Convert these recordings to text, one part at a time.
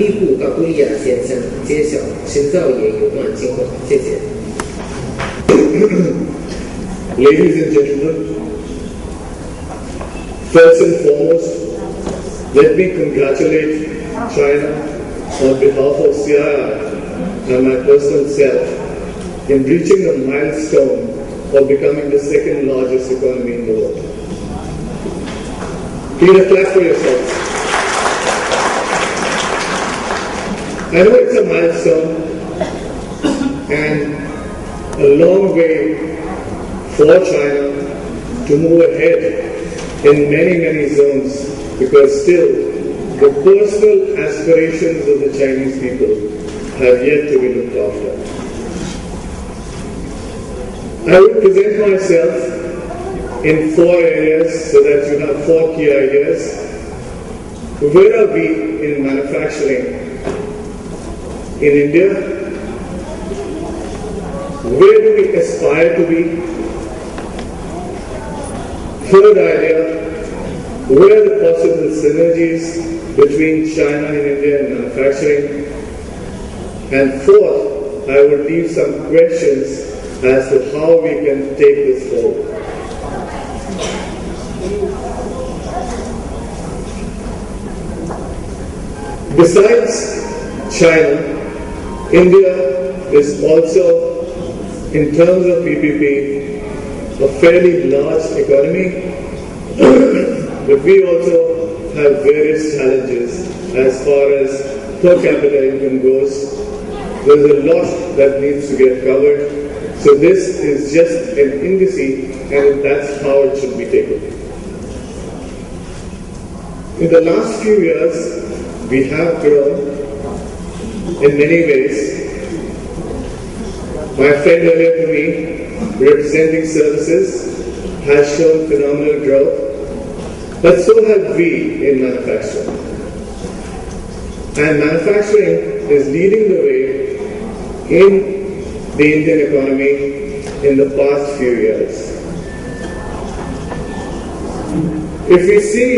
第部高古利亚先生揭晓深造业有关情况。谢谢。Ladies and gentlemen, first and foremost, let me congratulate China on behalf of CII and my personal self in reaching a milestone of becoming the second largest economy in the world. Please clap for yourselves. I know it's a milestone and a long way for China to move ahead in many zones, because still the personal aspirations of the Chinese people have yet to be looked after. I will present myself in 4 areas so that you have 4 key ideas. Where are we in manufacturing in India? Where do we aspire to be? Third idea, where are the possible synergies between China and India in manufacturing? And fourth, I will leave some questions as to how we can take this forward. Besides China, India is also, in terms of PPP, a fairly large economy, but we also have various challenges as far as per capita income goes. There's a lot that needs to get covered. So this is just an indice, and that's how it should be taken. In the last few years, we have grown in many ways. My friend earlier to me, representing services, has shown phenomenal growth, but so have we in manufacturing. And manufacturing is leading the way in the Indian economy in the past few years. If we see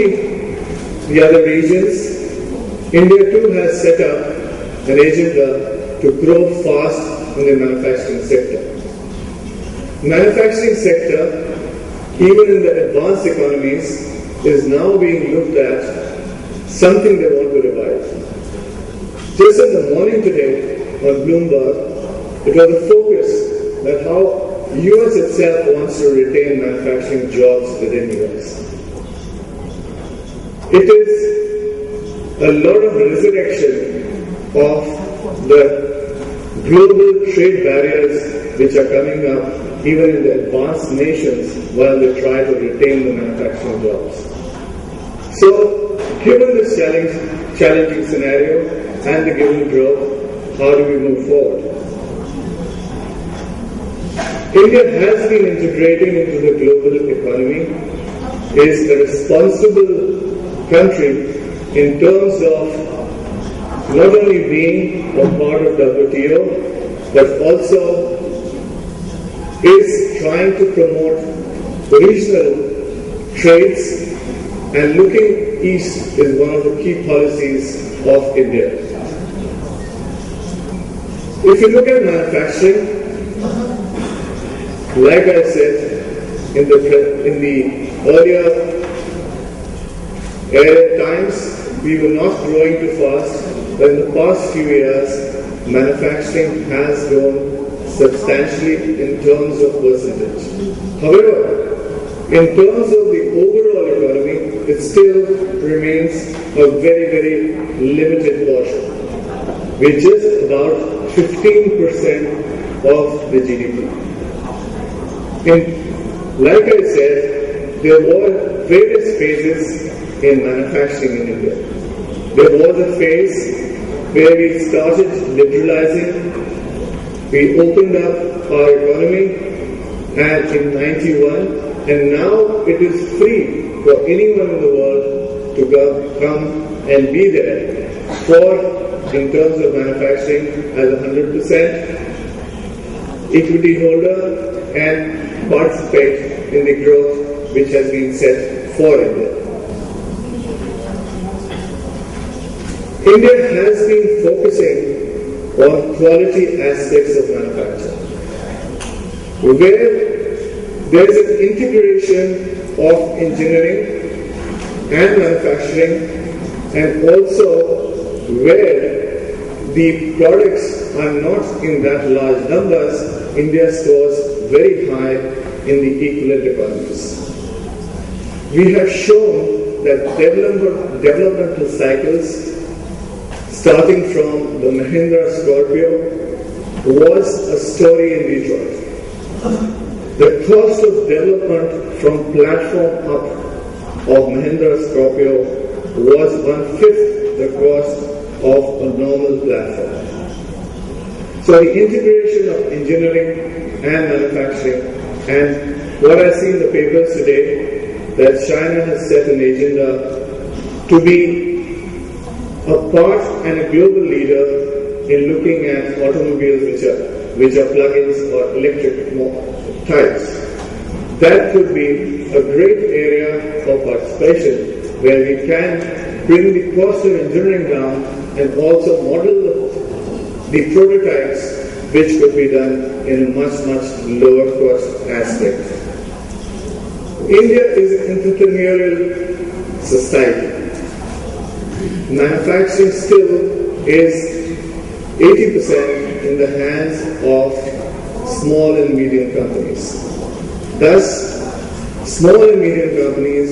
the other regions, India too has set up an agenda to grow fast in the manufacturing sector. Manufacturing sector, even in the advanced economies, is now being looked at something they want to revive. Just in the morning today on Bloomberg, it was a focus that how US itself wants to retain manufacturing jobs within US. It is a lot of resurrection of the global trade barriers which are coming up even in the advanced nations while they try to retain the manufacturing jobs. So, given this challenging scenario and the given growth, how do we move forward? India has been integrating into the global economy, is a responsible country in terms of not only being a part of WTO, but also is trying to promote regional trades, and looking east is one of the key policies of India. If you look at manufacturing, like I said in the earlier times, we were not growing too fast, but in the past few years, manufacturing has grown substantially in terms of percentage. However, in terms of the overall economy, it still remains a very limited portion. We're just about 15% of the GDP. Like I said, there were various phases in manufacturing in India. There was a phase where we started liberalizing, we opened up our economy, and in 91, and now it is free for anyone in the world to come and be there in terms of manufacturing as a 100% equity holder and participate in the growth which has been set for India. India has been focusing on quality aspects of manufacture, where there is an integration of engineering and manufacturing, and also where the products are not in that large numbers, India scores very high in the equivalent economies. We have shown that developmental cycles, starting from the Mahindra Scorpio, was a story in Detroit. The cost of development from platform up of Mahindra Scorpio was 1/5 the cost of a normal platform. So the integration of engineering and manufacturing, and what I see in the papers today, that China has set an agenda to be a part and a global leader in looking at automobiles which are plug-ins or electric types. That could be a great area of participation where we can bring the cost of engineering down and also model the prototypes which could be done in a much, much lower cost aspect. India is an entrepreneurial society. Manufacturing still is 80% in the hands of small and medium companies. Thus, small and medium companies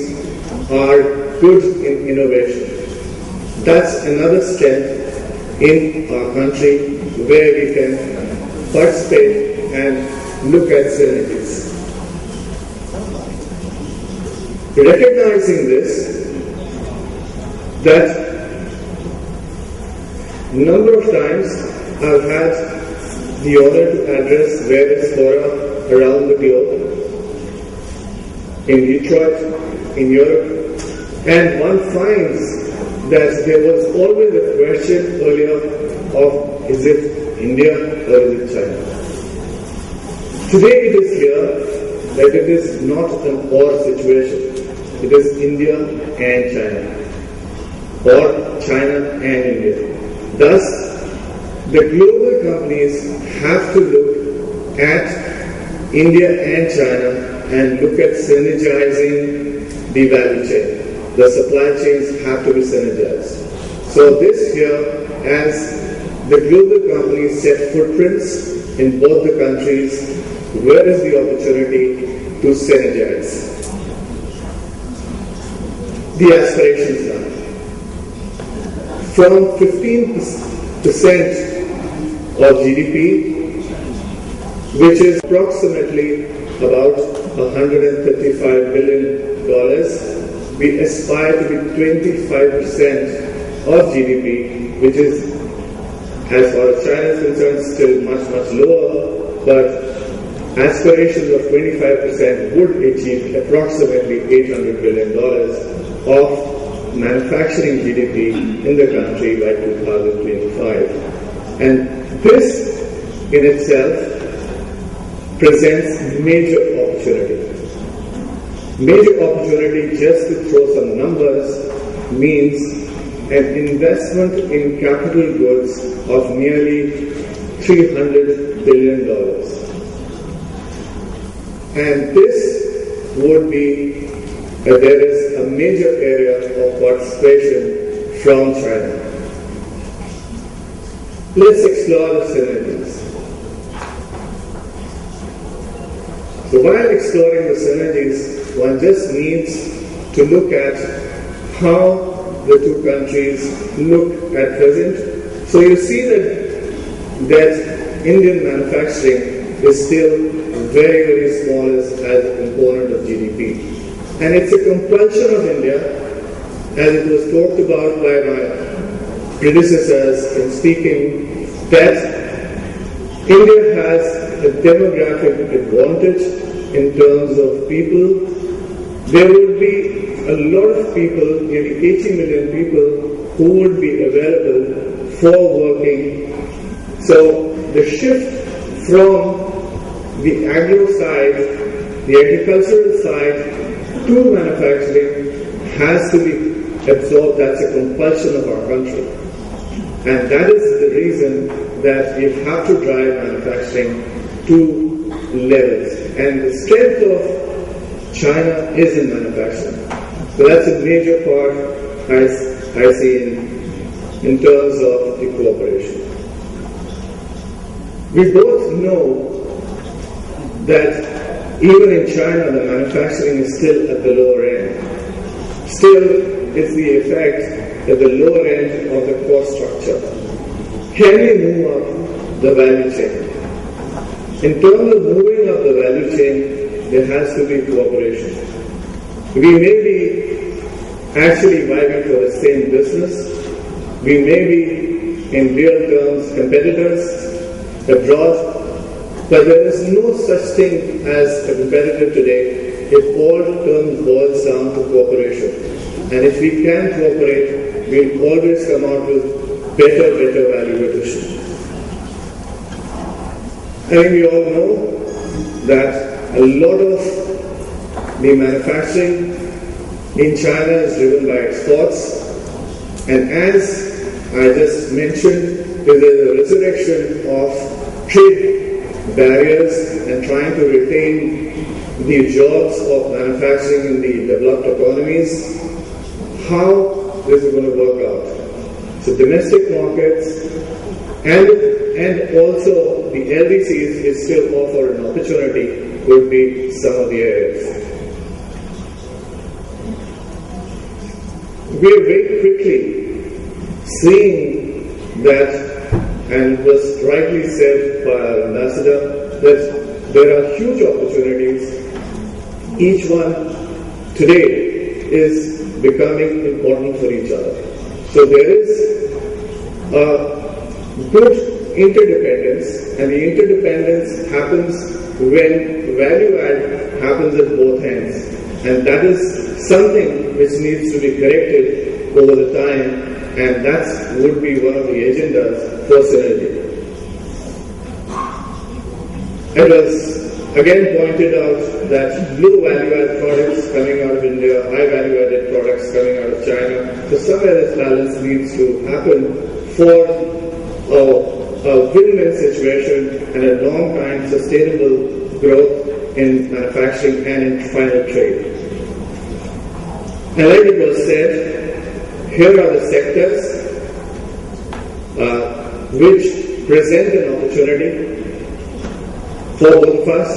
are good in innovation. That's another strength in our country where we can participate and look at synergies. Recognizing this, that number of times I've had the honor to address various fora around the globe, in Detroit, in Europe, and one finds that there was always a question earlier of is it India or is it China? Today it is clear that it is not an or situation. It is India and China, or China and India. Thus, the global companies have to look at India and China and look at synergizing the value chain. The supply chains have to be synergized. So this here, as the global companies set footprints in both the countries, where is the opportunity to synergize? The aspirations now. From 15% of GDP, which is approximately about $135 billion, we aspire to be 25% of GDP, which is, as far as China is concerned, still much, much lower, but aspirations of 25% would achieve approximately $800 billion of manufacturing GDP in the country by 2025. And this in itself presents major opportunity. Major opportunity, just to throw some numbers, means an investment in capital goods of nearly $300 billion. And this would be, there is a major area of participation from China. Let's explore the synergies. So while exploring the synergies, one just needs to look at how the two countries look at present. So you see that Indian manufacturing is still very, very small as a component of GDP. And it's a compulsion of India, as it was talked about by my predecessors in speaking, that India has a demographic advantage in terms of people. There would be a lot of people, nearly 80 million people, who would be available for working. So the shift from the agro side, the agricultural side, to manufacturing has to be absorbed. That's a compulsion of our country. And that is the reason that we have to drive manufacturing to levels. And the strength of China is in manufacturing. So that's a major part I see in terms of the cooperation. We both know that even in China, the manufacturing is still at the lower end. Still, it's the effect at the lower end of the cost structure. Can we move up the value chain? In terms of moving up the value chain, there has to be cooperation. We may be actually vying for the same business. We may be, in real terms, competitors abroad, but there is no such thing as a competitor today if all terms boils down to cooperation. And if we can cooperate, we'll always come out with better value addition. I think we all know that a lot of the manufacturing in China is driven by exports, and as I just mentioned, there is a resurrection of trade barriers and trying to retain the jobs of manufacturing in the developed economies. How this is going to work out? So domestic markets and also the LDCs is still offer an opportunity would be some of the areas. We are very quickly seeing that, and it was rightly said by our ambassador, that there are huge opportunities. Each one today is becoming important for each other. So there is a good interdependence, and the interdependence happens when value add happens at both ends. And that is something which needs to be corrected over the time, and that would be one of the agendas for Synergy. It was again pointed out that low value-added products coming out of India, high value-added products coming out of China. So somewhere this balance needs to happen for a win-win situation and a long-time sustainable growth in manufacturing and in final trade. And like it was said, here are the sectors which present an opportunity for both of us.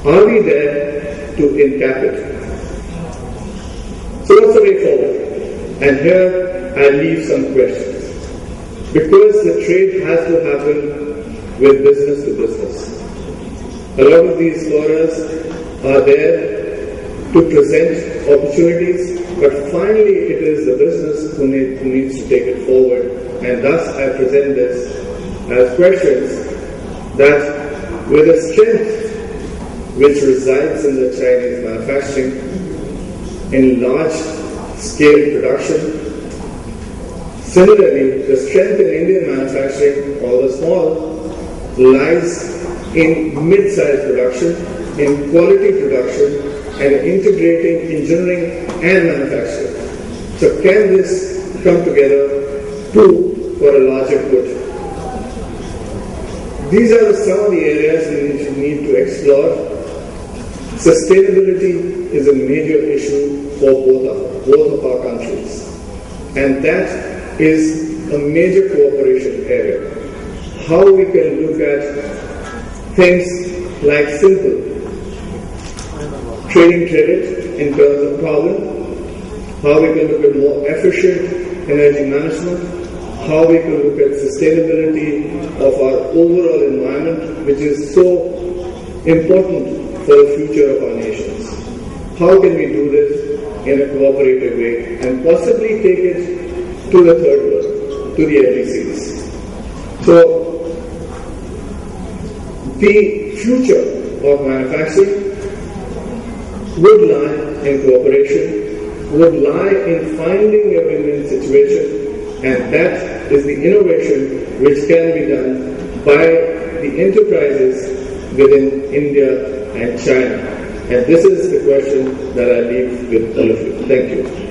Are we there to encap it? So what's the way forward? And here I leave some questions. Because the trade has to happen with business to business. A lot of these forums are there to present opportunities, but finally it is the business who needs to take it forward. And thus I present this as questions that with the strength which resides in the Chinese manufacturing, in large scale production, similarly the strength in Indian manufacturing, although small, lies in mid-sized production, in quality production, and integrating engineering and manufacturing. So can this come together too for a larger good? These are some of the areas we need to explore. Sustainability is a major issue for both of our countries, and that is a major cooperation area. How we can look at things like simple trading credit in terms of carbon, how we can look at more efficient energy management, how we can look at sustainability of our overall environment, which is so important for the future of our nations. How can we do this in a cooperative way and possibly take it to the third world, to the LDCs? So, the future of manufacturing would lie in cooperation, would lie in finding a win-win situation, and that is the innovation which can be done by the enterprises within India and China. And this is the question that I leave with all of you. Thank you.